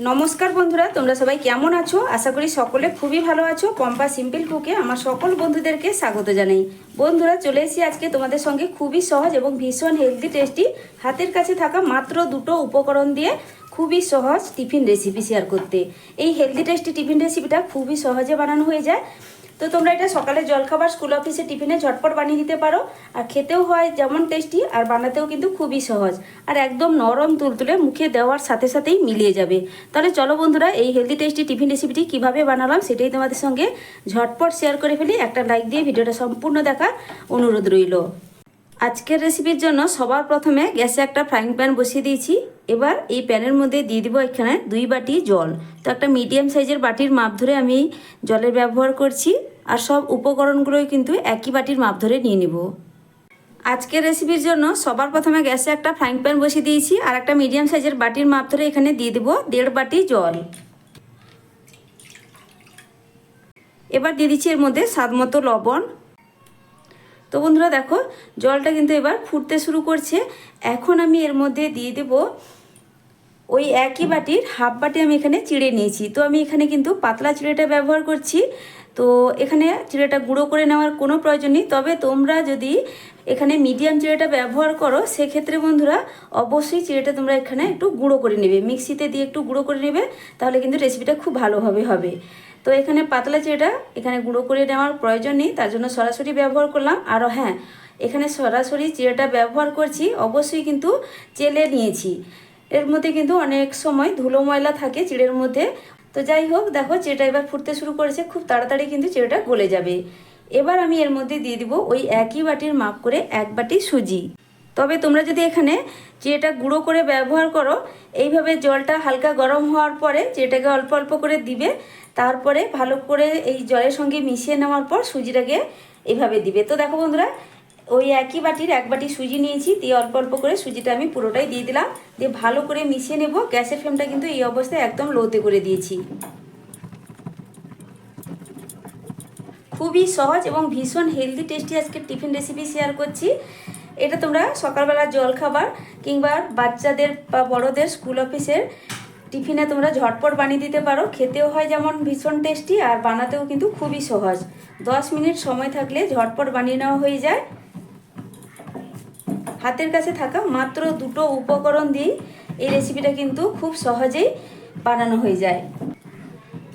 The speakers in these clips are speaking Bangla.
নমস্কার বন্ধুরা, তোমরা সবাই কেমন আছো? আশা করি সকলে খুবই ভালো আছো। পম্পা সিম্পল কুকে আমার সকল বন্ধুদেরকে স্বাগত জানাই। বন্ধুরা, চলে এসেছি আজকে তোমাদের সঙ্গে খুবই সহজ এবং ভীষণ হেলদি টেস্টি হাতের কাছে থাকা মাত্র দুটো উপকরণ দিয়ে খুবই সহজ টিফিন রেসিপি শেয়ার করতে। এই হেলদি টেস্টি টিফিন রেসিপিটা খুবই সহজে বানানো হয়ে যায়। তো তোমরা এটা সকালে জলখাবার, স্কুল অফিসে টিফিনে ঝটপট বানিয়ে দিতে পারো। আর খেতেও হয় যেমন টেস্টি, আর বানাতেও কিন্তু খুবই সহজ, আর একদম নরম তুলতুলে, মুখে দেওয়ার সাথে সাথেই মিলিয়ে যাবে। তাহলে চলো বন্ধুরা, এই হেলদি টেস্টি টিফিন রেসিপিটি কীভাবে বানালাম সেটাই তোমাদের সঙ্গে ঝটপট শেয়ার করে ফেলি। একটা লাইক দিয়ে ভিডিওটা সম্পূর্ণ দেখার অনুরোধ রইল। আজকের রেসিপির জন্য সবার প্রথমে গ্যাসে একটা ফ্রাইং প্যান বসিয়ে দিয়েছি। এবার এই প্যানের মধ্যে দিয়ে দিব এখানে 2 বাটি জল। তো একটা মিডিয়াম সাইজের বাটির মাপ ধরে আমি জলের ব্যবহার করছি, আর সব উপকরণগুলোই কিন্তু একই বাটির মাপ ধরে নিয়ে নিব। আজকের রেসিপির জন্য সবার প্রথমে গ্যাসে একটা ফ্রাইং প্যান বসিয়ে দিয়েছি, আর একটা মিডিয়াম সাইজের বাটির মাপ ধরে এখানে দিয়ে দেব 1.5 বাটি জল। এবার দিয়ে দিচ্ছি এর মধ্যে স্বাদ মতো লবণ। তো বন্ধুরা দেখো, জলটা কিন্তু এবার ফুটতে শুরু করছে। এখন আমি এর মধ্যে দিয়ে দেব ওই একই বাটির হাফ বাটি আমি এখানে চিড়ে নিয়েছি। তো আমি এখানে কিন্তু পাতলা চিড়েটা ব্যবহার করছি। তো এখানে চিড়েটা গুঁড়ো করে নেওয়ার কোনো প্রয়োজন নেই, তবে তোমরা যদি এখানে মিডিয়াম চিড়েটা ব্যবহার করো সেক্ষেত্রে বন্ধুরা অবশ্যই চিড়েটা তোমরা এখানে একটু গুঁড়ো করে নেবে, মিক্সিতে দিয়ে একটু গুঁড়ো করে নেবে, তাহলে কিন্তু রেসিপিটা খুব ভালোভাবে হবে। তো এখানে পাতলা চিড়েটা এখানে গুঁড়ো করে নেওয়ার প্রয়োজন নেই, তার জন্য সরাসরি ব্যবহার করলাম। আরও হ্যাঁ, এখানে সরাসরি চিড়েটা ব্যবহার করছি, অবশ্যই কিন্তু চেলে নিয়েছি। এর মধ্যে কিন্তু অনেক সময় ধুলো ময়লা থাকে চিড়ের মধ্যে। তো যাই হোক, দেখো চিড়েটা এবার ফুটতে শুরু করেছে, খুব তাড়াতাড়ি কিন্তু চিড়েটা গলে যাবে। এবার আমি এর মধ্যে দিয়ে দিব ওই একই বাটির মাপ করে 1 বাটি সুজি। তবে তোমরা যদি এখানে চিড়েটা গুঁড়ো করে ব্যবহার করো, এইভাবে জলটা হালকা গরম হওয়ার পরে চিড়েটাকে অল্প অল্প করে দিবে, তারপরে ভালো করে এই জলের সঙ্গে মিশিয়ে নেওয়ার পর সুজিটাকে এইভাবে দিবে। তো দেখো বন্ধুরা, ওই একই বাটির 1 বাটি সুজি নিয়েছি, দিয়ে অল্প অল্প করে সুজিটা আমি পুরোটাই দিয়ে দিলাম, দিয়ে ভালো করে মিশিয়ে নেব। গ্যাসের ফ্লেমটা কিন্তু এই অবস্থায় একদম লোতে করে দিয়েছি। খুবই সহজ এবং ভীষণ হেলদি টেস্টি আজকে টিফিন রেসিপি শেয়ার করছি। এটা তোমরা সকালবেলা জলখাবার কিংবা বাচ্চাদের বা বড়দের স্কুল অফিসের টিফিনে তোমরা ঝটপট বানিয়ে দিতে পারো। খেতেও হয় যেমন ভীষণ টেস্টি, আর বানাতেও কিন্তু খুবই সহজ। 10 মিনিট সময় থাকলে ঝটপট বানিয়ে নেওয়া হয়ে যায়। হাতের কাছে থাকা মাত্র দুটো উপকরণ দিয়ে এই রেসিপিটা কিন্তু খুব সহজেই বানানো হয়ে যায়।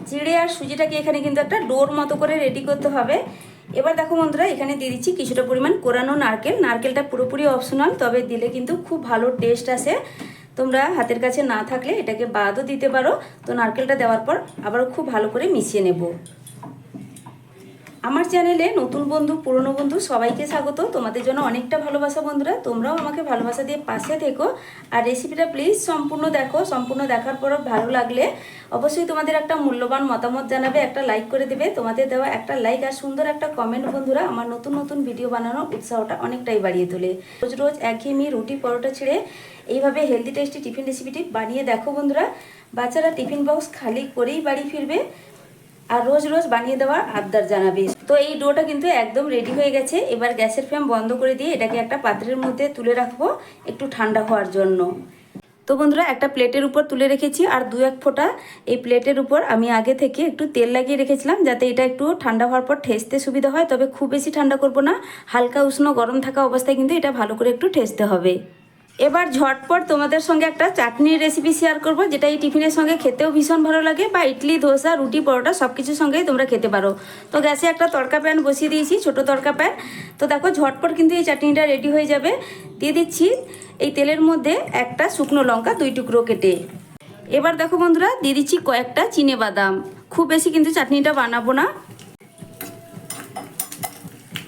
চিড়ে আর সুজিটাকে এখানে কিন্তু একটা ডোর মতো করে রেডি করতে হবে। এবার দেখো বন্ধুরা, এখানে দিয়ে দিচ্ছি কিছুটা পরিমাণ কোরানো নারকেল। নারকেলটা পুরোপুরি অপশনাল, তবে দিলে কিন্তু খুব ভালো টেস্ট আসে। তোমরা হাতের কাছে না থাকলে এটাকে বাদও দিতে পারো। তো নারকেলটা দেওয়ার পর আবারও খুব ভালো করে মিশিয়ে নেব। আমার চ্যানেলে নতুন বন্ধু, পুরনো বন্ধু সবাইকে স্বাগত। তোমাদের জন্য অনেকটা ভালোবাসা বন্ধুরা, তোমরাও আমাকে ভালোবাসা দিয়ে পাশে থেকো। আর রেসিপিটা প্লিজ সম্পূর্ণ দেখো। সম্পূর্ণ দেখার পর ভালো লাগলে অবশ্যই তোমাদের একটা মূল্যবান মতামত জানাবে, একটা লাইক করে দেবে। তোমাদের দেওয়া একটা লাইক আর সুন্দর একটা কমেন্ট বন্ধুরা আমার নতুন নতুন ভিডিও বানানোর উৎসাহটা অনেকটাই বাড়িয়ে তোলে। রোজ রোজ একঘেয়েমি রুটি পরোটা ছেড়ে এইভাবে হেলদি টেস্টি টিফিন রেসিপিটি বানিয়ে দেখো বন্ধুরা। বাচ্চারা টিফিন বক্স খালি করেই বাড়ি ফিরবে, আর রোজ রোজ বানিয়ে দেওয়ার আবদার জানাবে। তো এই ডোটা কিন্তু একদম রেডি হয়ে গেছে। এবার গ্যাসের ফ্লেম বন্ধ করে দিয়ে এটাকে একটা পাত্রের মধ্যে তুলে রাখবো একটু ঠান্ডা হওয়ার জন্য। তো বন্ধুরা, একটা প্লেটের উপর তুলে রেখেছি, আর 2-1 ফোঁটা এই প্লেটের উপর আমি আগে থেকে একটু তেল লাগিয়ে রেখেছিলাম, যাতে এটা একটু ঠান্ডা হওয়ার পর ঠেসতে সুবিধা হয়। তবে খুব বেশি ঠান্ডা করব না, হালকা উষ্ণ গরম থাকা অবস্থায় কিন্তু এটা ভালো করে একটু ঠেসতে হবে। এবার ঝটপট তোমাদের সঙ্গে একটা চাটনির রেসিপি শেয়ার করব, যেটা এই টিফিনের সঙ্গে খেতেও ভীষণ ভালো লাগে, বা ইডলি, ধোসা, রুটি, পরোটা সব কিছুর সঙ্গেই তোমরা খেতে পারো। তো গ্যাসে একটা তড়কা প্যান বসিয়ে দিয়েছি, ছোট তড়কা প্যান। তো দেখো ঝটপট কিন্তু এই চাটনিটা রেডি হয়ে যাবে। দিয়ে দিচ্ছি এই তেলের মধ্যে একটা শুকনো লঙ্কা 2 টুকরো কেটে। এবার দেখো বন্ধুরা, দিয়ে দিচ্ছি কয়েকটা চিনেবাদাম। খুব বেশি কিন্তু চাটনিটা বানাবো না।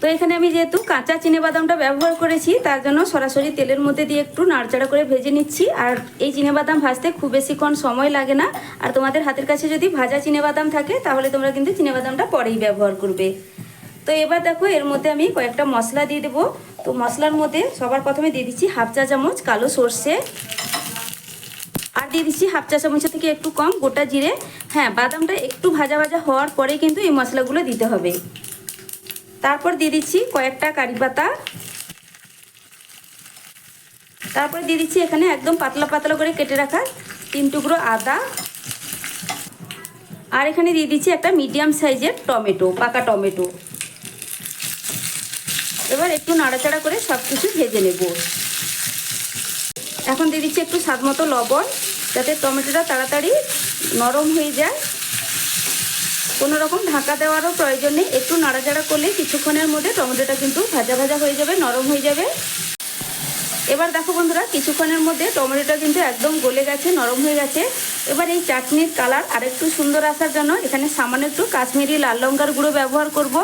তো এখানে আমি যেহেতু কাঁচা চিনেবাদামটা ব্যবহার করেছি, তার জন্য সরাসরি তেলের মধ্যে দিয়ে একটু নাড়চাড়া করে ভেজে নিচ্ছি। আর এই চিনেবাদাম ভাজতে খুব বেশিক্ষণ সময় লাগে না। আর তোমাদের হাতের কাছে যদি ভাজা চিনেবাদাম থাকে তাহলে তোমরা কিন্তু চিনেবাদামটা পরেই ব্যবহার করবে। তো এবার দেখো এর মধ্যে আমি কয়েকটা মশলা দিয়ে দেবো। তো মশলার মধ্যে সবার প্রথমে দিয়ে দিচ্ছি 1/2 চা চামচ কালো সর্ষে, আর দিয়ে দিচ্ছি 1/2 চা চামচের থেকে একটু কম গোটা জিরে। হ্যাঁ, বাদামটা একটু ভাজা ভাজা হওয়ার পরে কিন্তু এই মশলাগুলো দিতে হবে। তারপর দিয়ে দিচ্ছি কয়েকটা কারি পাতা, তারপর দিয়ে দিচ্ছি এখানে একদম পাতলা পাতলা করে কেটে রাখা 3 টুকরো আদা, আর এখানে দিয়ে দিচ্ছি একটা মিডিয়াম সাইজের টমেটো, পাকা টমেটো। এবার একটু নাড়াচাড়া করে সব কিছু ভেজে নেব। এখন দিয়ে দিচ্ছি একটু স্বাদ মতো লবণ, যাতে টমেটোটা তাড়াতাড়ি নরম হয়ে যায়। কোনো রকম ঢাকা দেওয়ারও প্রয়োজন নেই, একটু নাড়াচাড়া করলে কিছুক্ষণের মধ্যে টমেটোটা কিন্তু ভাজা ভাজা হয়ে যাবে, নরম হয়ে যাবে। এবার দেখো বন্ধুরা, কিছুক্ষণের মধ্যে টমেটোটা কিন্তু একদম গলে গেছে, নরম হয়ে গেছে। এবার এই চাটনির কালার আরেকটু সুন্দর আসার জন্য এখানে সামান্য একটু কাশ্মীরি লাল লঙ্কার গুঁড়ো ব্যবহার করব।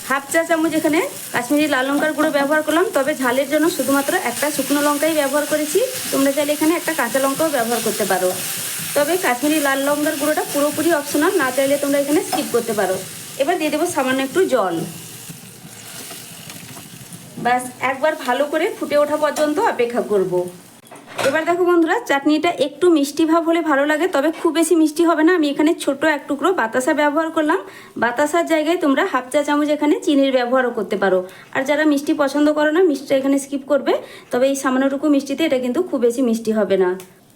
হাফ চা চামচ এখানে কাশ্মীরি লাল লঙ্কার গুঁড়ো ব্যবহার করলাম, তবে ঝালের জন্য শুধুমাত্র একটা শুকনো লঙ্কাই ব্যবহার করেছি। তোমরা চাইলে এখানে একটা কাঁচা লঙ্কাও ব্যবহার করতে পারো, তবে কাশ্মীরি লাল লঙ্কার গুঁড়োটা পুরোপুরি অপশনাল, না চাইলে তোমরা এখানে স্কিপ করতে পারো। এবার দিয়ে দেবো সামান্য একটু জল। ব্যাস একবার ভালো করে ফুটে ওঠা পর্যন্ত অপেক্ষা করব। এবার দেখো বন্ধুরা, চাটনিটা একটু মিষ্টি ভাব হলে ভালো লাগে, তবে খুব বেশি মিষ্টি হবে না। আমি এখানে ছোট এক টুকরো বাতাসা ব্যবহার করলাম। বাতাসার জায়গায় তোমরা হাফ চা চামচ এখানে চিনির ব্যবহারও করতে পারো। আর যারা মিষ্টি পছন্দ করো না, মিষ্টিটা এখানে স্কিপ করবে। তবে এই সামান্যটুকু মিষ্টিতে এটা কিন্তু খুব বেশি মিষ্টি হবে না।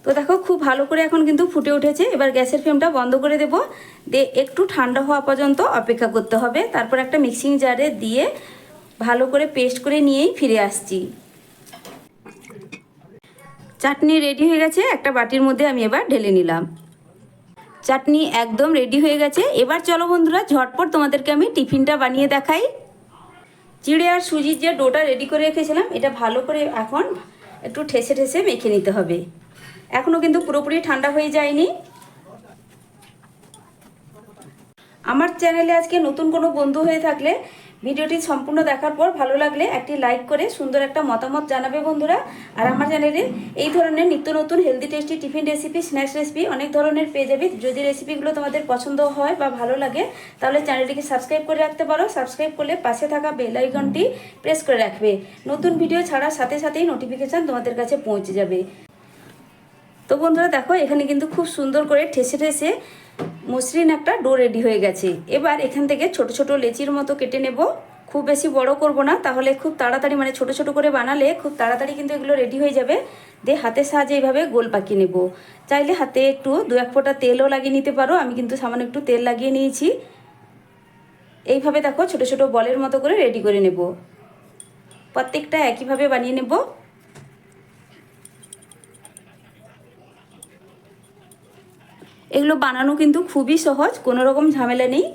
তো দেখো খুব ভালো করে এখন কিন্তু ফুটে উঠেছে। এবার গ্যাসের ফ্লেমটা বন্ধ করে দেব, দিয়ে একটু ঠান্ডা হওয়া পর্যন্ত অপেক্ষা করতে হবে। তারপর একটা মিক্সিং জারে দিয়ে ভালো করে পেস্ট করে নিয়েই ফিরে আসছি। চাটনি রেডি হয়ে গেছে, একটা বাটির মধ্যে আমি এবার ঢেলে নিলাম। চাটনি একদম রেডি হয়ে গেছে। এবার চলো বন্ধুরা, ঝটপট তোমাদেরকে আমি টিফিনটা বানিয়ে দেখাই। চিড়ে আর সুজির যে ডোটা রেডি করে রেখেছিলাম, এটা ভালো করে এখন একটু ঠেসে ঠেসে মেখে নিতে হবে। এখনও কিন্তু পুরোপুরি ঠান্ডা হয়ে যায়নি। আমার চ্যানেলে আজকে নতুন কোনো বন্ধু হয়ে থাকলে ভিডিওটি সম্পূর্ণ দেখার পর ভালো লাগলে একটি লাইক করে সুন্দর একটা মতামত জানাবে বন্ধুরা। আর আমার চ্যানেলে এই ধরনের নিত্য নতুন healthy tasty tiffin recipe, snacks recipe অনেক ধরনের পেয়ে যাবে। যদি রেসিপিগুলো তোমাদের পছন্দ হয় বা ভালো লাগে, তাহলে চ্যানেলটিকে সাবস্ক্রাইব করে রাখতে পারো। সাবস্ক্রাইব করলে পাশে থাকা বেল আইকনটি প্রেস করে রাখবে। নতুন ভিডিও ছাড়ার সাথে সাথেই নোটিফিকেশান তোমাদের কাছে পৌঁছে যাবে। তো বন্ধুরা দেখো, এখানে কিন্তু খুব সুন্দর করে ঠেসে ঠেসে মসৃণ একটা ডো রেডি হয়ে গেছে। এবার এখান থেকে ছোট ছোট লেচির মতো কেটে নেব। খুব বেশি বড় করব না, তাহলে খুব তাড়াতাড়ি, মানে ছোট ছোট করে বানালে খুব তাড়াতাড়ি কিন্তু এগুলো রেডি হয়ে যাবে। দিয়ে হাতের সাহায্যে এইভাবে গোল পাকিয়ে নেব। চাইলে হাতে একটু দু এক ফোঁটা তেলও লাগিয়ে নিতে পারো, আমি কিন্তু সামান্য একটু তেল লাগিয়ে নিয়েছি। এইভাবে দেখো ছোট ছোট বলের মতো করে রেডি করে নেব। প্রত্যেকটা একইভাবে বানিয়ে নেব। এগুলো বানানো কিন্তু খুবই সহজ, কোনো রকম ঝামেলা নেই।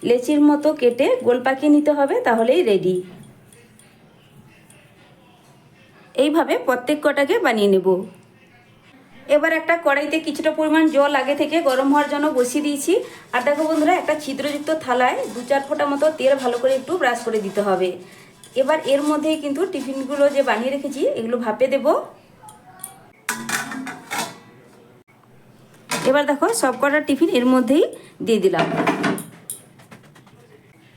লেচির মতো কেটে গোল পাকিয়ে নিতে হবে, তাহলেই রেডি। এইভাবে প্রত্যেক কটাকে বানিয়ে নেব। এবার একটা কড়াইতে কিছুটা পরিমাণ জল আগে থেকে গরম হওয়ার জন্য বসিয়ে দিয়েছি। আর দেখো বন্ধুরা, একটা ছিদ্রযুক্ত থালায় 2-4 ফোঁটা মতো তেল ভালো করে একটু ব্রাশ করে দিতে হবে। এবার এর মধ্যেই কিন্তু টিফিনগুলো যে বানিয়ে রেখেছি এগুলো ভাপে দেব। এবার দেখো সব কটা টিফিন এর মধ্যেই দিয়ে দিলাম।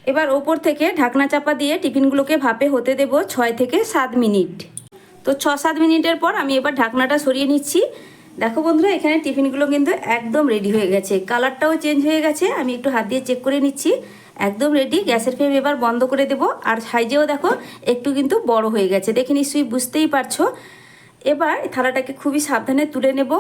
এবার ওপর থেকে ঢাকনা চাপা দিয়ে টিফিনগুলোকে ভাপে হতে দেব 6 থেকে 7 মিনিট। তো 6-7 মিনিটের পর আমি এবার ঢাকনাটা সরিয়ে নিচ্ছি। দেখো বন্ধুরা, এখানে টিফিনগুলো কিন্তু একদম রেডি হয়ে গেছে, কালারটাও চেঞ্জ হয়ে গেছে। আমি একটু হাত দিয়ে চেক করে নিচ্ছি, একদম রেডি। গ্যাসের ফ্লেম এবার বন্ধ করে দেব। আর সাইজেও দেখো একটু কিন্তু বড় হয়ে গেছে, দেখে নিশ্চয়ই বুঝতেই পারছো। এবার থালাটাকে খুবই সাবধানে তুলে নেব।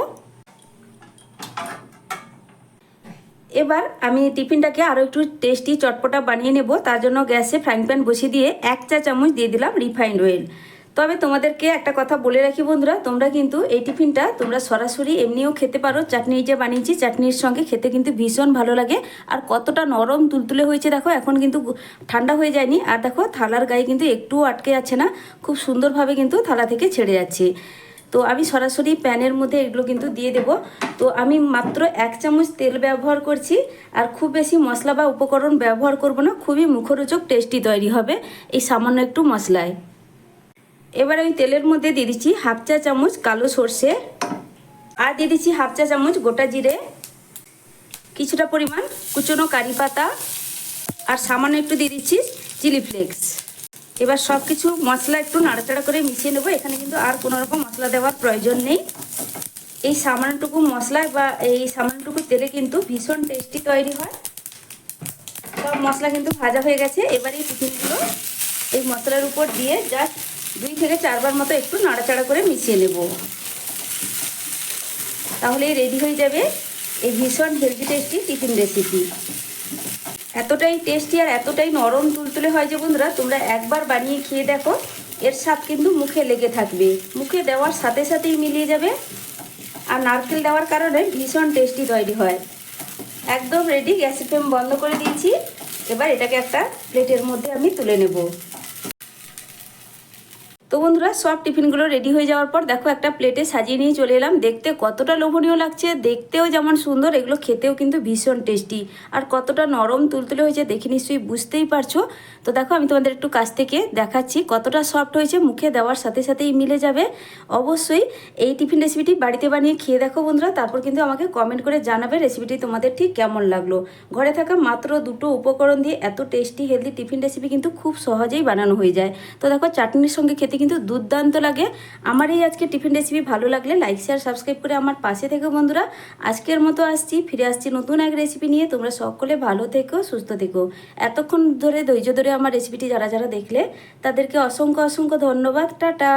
এবার আমি টিফিনটাকে আরও একটু টেস্টি চটপটা বানিয়ে নেব। তার জন্য গ্যাসে ফ্রাইং প্যান বসিয়ে দিয়ে 1 চা চামচ দিয়ে দিলাম রিফাইন্ড অয়েল। তবে তোমাদেরকে একটা কথা বলে রাখি বন্ধুরা, তোমরা কিন্তু এই টিফিনটা তোমরা সরাসরি এমনিও খেতে পারো। চাটনি যে বানিয়েছি, চাটনির সঙ্গে খেতে কিন্তু ভীষণ ভালো লাগে। আর কতটা নরম তুলতুলে হয়েছে দেখো, এখন কিন্তু ঠান্ডা হয়ে যায়নি। আর দেখো থালার গায়ে কিন্তু একটুও আটকে যাচ্ছে না, খুব সুন্দরভাবে কিন্তু থালা থেকে ছেড়ে যাচ্ছে। তো আমি সরাসরি প্যানের মধ্যে এগুলো কিন্তু দিয়ে দেব। তো আমি মাত্র 1 চামচ তেল ব্যবহার করছি, আর খুব বেশি মশলা বা উপকরণ ব্যবহার করব না। খুবই মুখরোচক টেস্টি তৈরি হবে এই সামান্য একটু মশলায়। এবার আমি তেলের মধ্যে দিয়ে দিচ্ছি হাফ চা চামচ কালো সর্ষে, আর দিয়ে দিচ্ছি হাফ চা চামচ গোটা জিরে, কিছুটা পরিমাণ কুচনো কারি পাতা, আর সামান্য একটু দিয়ে দিচ্ছি চিলি ফ্লেক্স। এবার সব কিছু মশলা একটু নাড়াচাড়া করে মিশিয়ে নেব। এখানে কিন্তু আর কোনো রকম মশলা দেওয়ার প্রয়োজন নেই। এই সামান্যটুকু মশলা বা এই সামান্যটুকু তেলে কিন্তু ভীষণ টেস্টি তৈরি হয়। সব মশলা কিন্তু ভাজা হয়ে গেছে। এবার এই টিফিনগুলো এই মশলার উপর দিয়ে জাস্ট 2 থেকে 4 বার মতো একটু নাড়াচাড়া করে মিশিয়ে নেব, তাহলেই রেডি হয়ে যাবে এই ভীষণ হেলদি টেস্টি টিফিন রেসিপি। এতটাই টেস্টি আর এতটাই নরম তুলতুলে হয় যে বন্ধুরা, তোমরা একবার বানিয়ে খেয়ে দেখো, এর স্বাদ কিন্তু মুখে লেগে থাকবে, মুখে দেওয়ার সাথে সাথেই মিলিয়ে যাবে। আর নারকেল দেওয়ার কারণে ভীষণ টেস্টি তৈরি হয়। একদম রেডি, গ্যাসের ফ্লেম বন্ধ করে দিয়েছি। এবার এটাকে একটা প্লেটের মধ্যে আমি তুলে নেব। তো বন্ধুরা, সব টিফিনগুলো রেডি হয়ে যাওয়ার পর দেখো একটা প্লেটে সাজিয়ে নিয়ে চলে এলাম। দেখতে কতটা লোভনীয় লাগছে, দেখতেও যেমন সুন্দর, এগুলো খেতেও কিন্তু ভীষণ টেস্টি। আর কতটা নরম তুলতুলে হয়েছে দেখে নিশ্চয়ই বুঝতেই পারছো। তো দেখো আমি তোমাদের একটু কাছ থেকে দেখাচ্ছি কতটা সফট হয়েছে, মুখে দেওয়ার সাথে সাথেই মিলে যাবে। অবশ্যই এই টিফিন রেসিপিটি বাড়িতে বানিয়ে খেয়ে দেখো বন্ধুরা, তারপর কিন্তু আমাকে কমেন্ট করে জানাবে রেসিপিটি তোমাদের ঠিক কেমন লাগলো। ঘরে থাকা মাত্র দুটো উপকরণ দিয়ে এত টেস্টি হেলদি টিফিন রেসিপি কিন্তু খুব সহজেই বানানো হয়ে যায়। তো দেখো চাটনির সঙ্গে খেতে কিন্তু দুর্দান্ত লাগে। আমার এই আজকে টিফিন রেসিপি ভালো লাগলে লাইক শেয়ার সাবস্ক্রাইব করে আমার পাশে থেকো বন্ধুরা। আজকের মতো ফিরে আসছি নতুন এক রেসিপি নিয়ে। তোমরা সকলে ভালো থেকো, সুস্থ থেকো। এতক্ষণ ধরে ধৈর্য ধরে আমার রেসিপিটি যারা যারা দেখলে তাদেরকে অসংখ্য অসংখ্য ধন্যবাদ। টাটা।